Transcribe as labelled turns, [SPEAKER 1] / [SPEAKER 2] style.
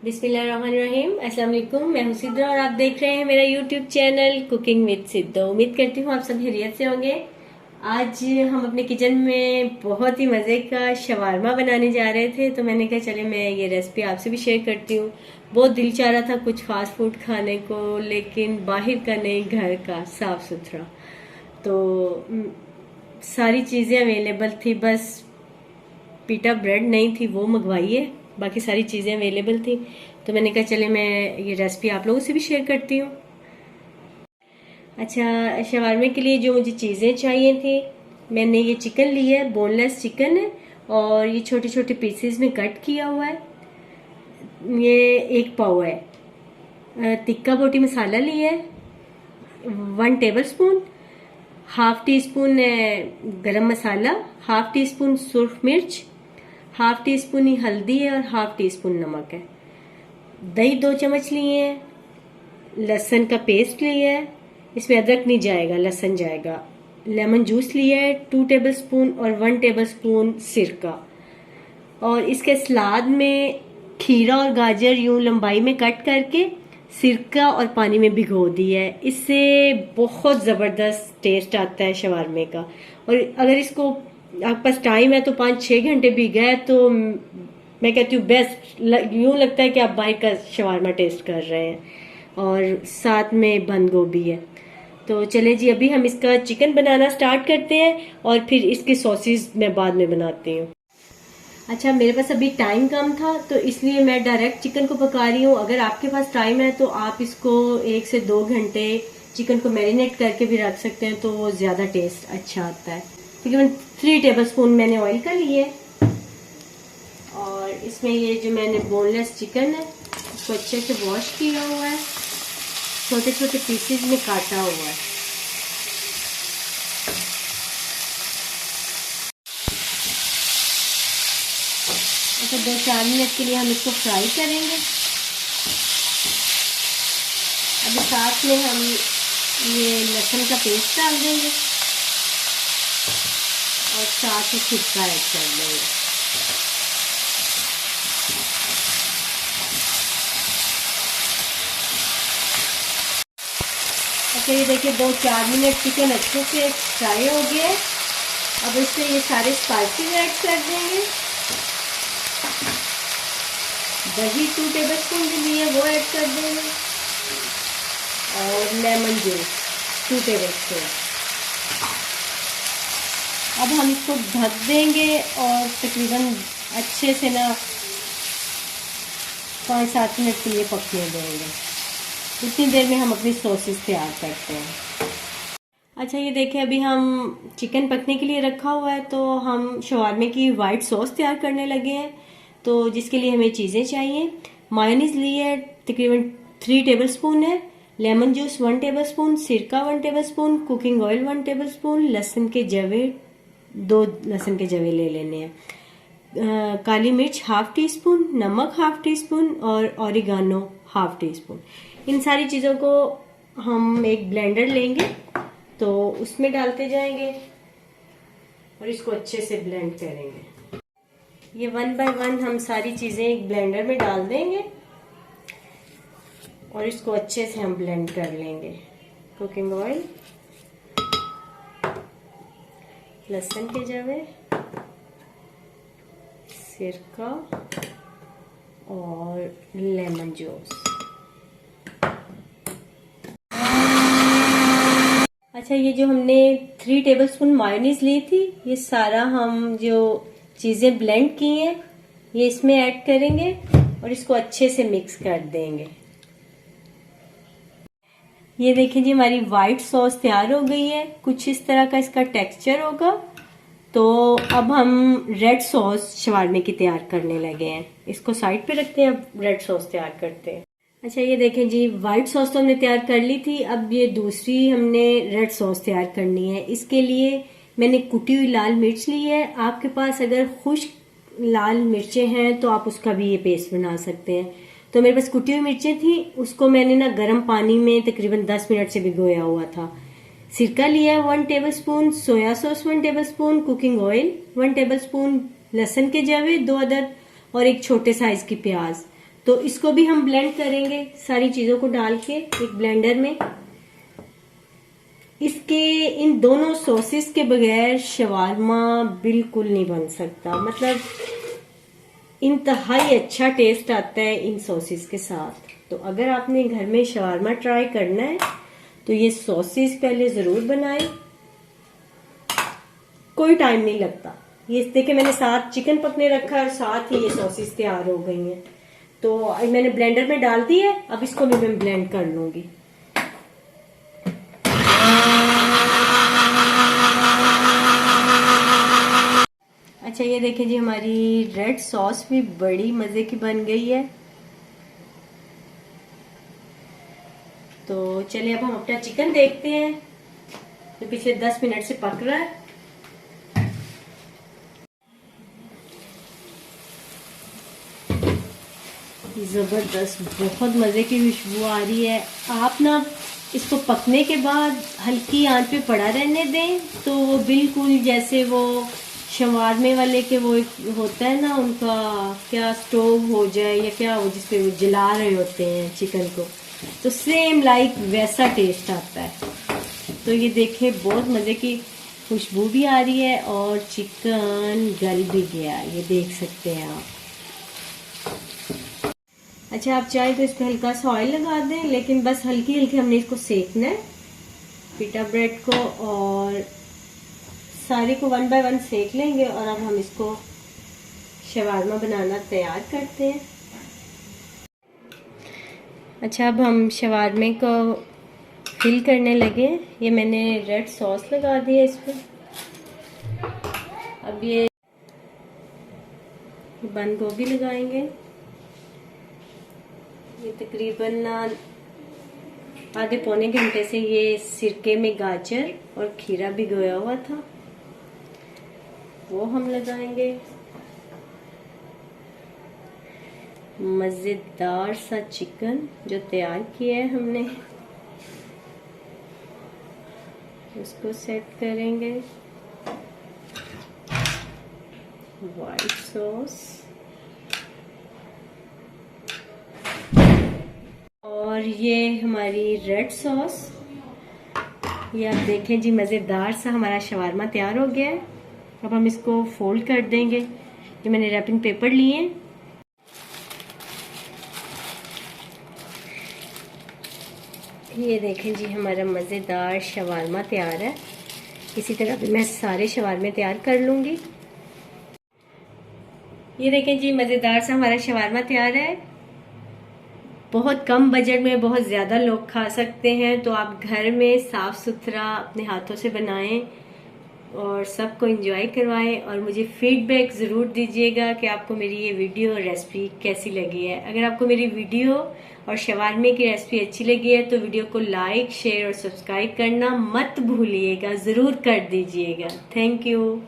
[SPEAKER 1] बिस्मिल्लाहिर्रहमानिर्रहीम। अस्सलाम वालेकुम। मैं हूं सिद्रा और आप देख रहे हैं मेरा YouTube channel cooking with Sidra. उम्मीद करती हूँ आप सब खैरियत से होंगे। आज हम अपने किचन में बहुत ही मज़े का शवारमा बनाने जा रहे थे, तो मैंने कहा चले मैं ये रेसिपी आपसे भी शेयर करती हूँ। बहुत दिल चाह रहा था कुछ फास्ट फूड खाने को, लेकिन बाहर का नहीं, घर का साफ सुथरा। तो सारी चीज़ें अवेलेबल थी, बस पीटा ब्रेड नहीं थी, वो मंगवाई है। बाकी सारी चीज़ें अवेलेबल थी, तो मैंने कहा चले मैं ये रेसिपी आप लोगों से भी शेयर करती हूँ। अच्छा, शवारमे के लिए जो मुझे चीज़ें चाहिए थी, मैंने ये चिकन लिया है, बोनलेस चिकन है और ये छोटे छोटे पीसेस में कट किया हुआ है। ये 1 पाव है। टिक्का बोटी मसाला लिया है 1 table spoon, half tea spoon गरम मसाला, हाफ टी स्पून सुर्ख मिर्च, हाफ टी स्पून ही हल्दी है और हाफ टी स्पून नमक है। दही 2 चम्मच लिए हैं, लहसुन का पेस्ट लिया है, इसमें अदरक नहीं जाएगा, लहसुन जाएगा। लेमन जूस लिया है 2 टेबल स्पून और 1 टेबल स्पून सिरका। और इसके सलाद में खीरा और गाजर यूं लंबाई में कट करके सिरका और पानी में भिगो दिया है। इससे बहुत ज़बरदस्त टेस्ट आता है शवारमे का। और अगर इसको आपके पास टाइम है तो 5-6 घंटे भिगा है तो मैं कहती हूँ बेस्ट। यूं लगता है कि आप बाहर का शवारमा टेस्ट कर रहे हैं। और साथ में बंद गोभी है। तो चले जी, अभी हम इसका चिकन बनाना स्टार्ट करते हैं और फिर इसके सॉसेस मैं बाद में बनाती हूँ। अच्छा, मेरे पास अभी टाइम कम था तो इसलिए मैं डायरेक्ट चिकन को पका रही हूँ। अगर आपके पास टाइम है तो आप इसको 1 से 2 घंटे चिकन को मैरिनेट करके भी रख सकते हैं, तो वो ज़्यादा टेस्ट अच्छा आता है। तकरीबन 3 टेबल स्पून मैंने ऑयल का लिए और इसमें ये जो मैंने बोनलेस चिकन है उसको अच्छे से वॉश किया हुआ है, छोटे छोटे पीसेज में काटा हुआ है। अच्छा, 2-4 मिनट के लिए हम इसको फ्राई करेंगे। अभी साथ में हम ये लहसुन का पेस्ट डाल देंगे और साथ ही सिरका ऐड कर देंगे। अच्छा, ये देखिए 2-4 मिनट चिकन अच्छे से फ्राई हो गया है। अब इसमें ये सारे स्पाइसेस ऐड कर देंगे। दही 2 टेबल स्पून जो लिए वो ऐड कर देंगे और लेमन जूस 2 टेबल स्पून। अब हम इसको ढक देंगे और तकरीबन अच्छे से ना 5-7 मिनट के लिए पकने देंगे। इतनी देर में हम अपनी सॉसेस तैयार करते हैं। अच्छा, ये देखिए अभी हम चिकन पकने के लिए रखा हुआ है, तो हम शवारमे की वाइट सॉस तैयार करने लगे हैं। तो जिसके लिए हमें चीज़ें चाहिए, मायोनीज ली है तकरीबन 3 टेबल स्पून है, लेमन जूस 1 टेबल स्पून, सिरका 1 table spoon, cooking oil 1 table spoon, लहसुन के जवे 2 लहसुन के जवे ले लेने हैं, काली मिर्च हाफ टी स्पून, नमक हाफ टी स्पून और ऑरिगानो हाफ टी स्पून। इन सारी चीज़ों को हम एक ब्लेंडर लेंगे तो उसमें डालते जाएंगे और इसको अच्छे से ब्लेंड करेंगे। ये 1 बाय 1 हम सारी चीज़ें एक ब्लेंडर में डाल देंगे और इसको अच्छे से हम ब्लेंड कर लेंगे। कुकिंग ऑयल, लहसुन के जवे, सिरका और लेमन जूस। अच्छा, ये जो हमने 3 टेबल स्पून मायोनीज ली थी, ये सारा हम जो चीज़ें ब्लेंड की हैं ये इसमें ऐड करेंगे और इसको अच्छे से मिक्स कर देंगे। ये देखिए जी, हमारी वाइट सॉस तैयार हो गई है। कुछ इस तरह का इसका टेक्सचर होगा। तो अब हम रेड सॉस शवारमे की तैयार करने लगे हैं। इसको साइड पे रखते हैं, अब रेड सॉस तैयार करते हैं। अच्छा, ये देखें जी, वाइट सॉस तो हमने तैयार कर ली थी। अब ये दूसरी हमने रेड सॉस तैयार करनी है। इसके लिए मैंने कुटी हुई लाल मिर्च ली है। आपके पास अगर खुश्क लाल मिर्चें हैं तो आप उसका भी ये पेस्ट बना सकते हैं। तो मेरे पास कुटी हुई मिर्चें थी, उसको मैंने ना गर्म पानी में तकरीबन 10 मिनट से भिगोया हुआ था। सिरका लिया 1 table spoon, soya sauce 1 table spoon, cooking oil 1 table spoon, लहसुन के जवे 2 अदद और एक छोटे साइज की प्याज। तो इसको भी हम ब्लेंड करेंगे सारी चीजों को डाल के एक ब्लेंडर में। इसके इन दोनों सॉसेस के बगैर शवारमा बिल्कुल नहीं बन सकता, मतलब इंतहाई अच्छा टेस्ट आता है इन सॉसेस के साथ। तो अगर आपने घर में शवारमा ट्राई करना है तो ये सॉसेस पहले जरूर बनाएं, कोई टाइम नहीं लगता। ये देखिए मैंने साथ चिकन पकने रखा है और साथ ही ये सॉसेस तैयार हो गई हैं। तो मैंने ब्लेंडर में डाल दी है, अब इसको भी मैं ब्लेंड कर लूंगी। अच्छा ये देखिए जी हमारी रेड सॉस भी बड़ी मजे की बन गई है। तो चलिए अब हम अपना चिकन देखते हैं, तो पिछले 10 मिनट से पक रहा है। जबरदस्त बहुत मजे की खुशबू आ रही है। आप ना इसको पकने के बाद हल्की आंच पे पड़ा रहने दें, तो वो बिल्कुल जैसे वो शवारमे वाले के वो होता है ना, उनका क्या स्टोव हो जाए या क्या हो जिसपे वो जला रहे होते हैं चिकन को, तो सेम लाइक वैसा टेस्ट आता है। तो ये देखें बहुत मजे की खुशबू भी आ रही है और चिकन गल भी गया, ये देख सकते हैं आप। अच्छा आप चाहे तो इस पर हल्का सा ऑयल लगा दें, लेकिन बस हल्की हल्की हमने इसको सेकना है पिटा ब्रेड को, और सारे को 1 बाय 1 सेक लेंगे। और अब हम इसको शवारमा बनाना तैयार करते हैं। अच्छा अब हम शवारमे को फिल करने लगे। ये मैंने रेड सॉस लगा दी है इस पर। अब ये बंद गोभी लगाएंगे। ये तकरीबन आधे पौने घंटे से ये सिरके में गाजर और खीरा भिगोया हुआ था, वो हम लगाएंगे। मजेदार सा चिकन जो तैयार किया है हमने, उसको सेट करेंगे। वाइट सॉस और ये हमारी रेड सॉस। ये आप देखें जी मजेदार सा हमारा शवारमा तैयार हो गया है। अब हम इसको फोल्ड कर देंगे। ये मैंने रैपिंग पेपर लिए हैं। ये देखें जी हमारा मज़ेदार शवारमा तैयार है। इसी तरह भी मैं सारे शवारमे तैयार कर लूँगी। ये देखें जी मज़ेदार सा हमारा शवारमा तैयार है। बहुत कम बजट में बहुत ज़्यादा लोग खा सकते हैं। तो आप घर में साफ़ सुथरा अपने हाथों से बनाएं और सबको एंजॉय करवाएं, और मुझे फीडबैक ज़रूर दीजिएगा कि आपको मेरी ये वीडियो और रेसिपी कैसी लगी है। अगर आपको मेरी वीडियो और शवारमे की रेसिपी अच्छी लगी है तो वीडियो को लाइक, शेयर और सब्सक्राइब करना मत भूलिएगा, ज़रूर कर दीजिएगा। Thank you.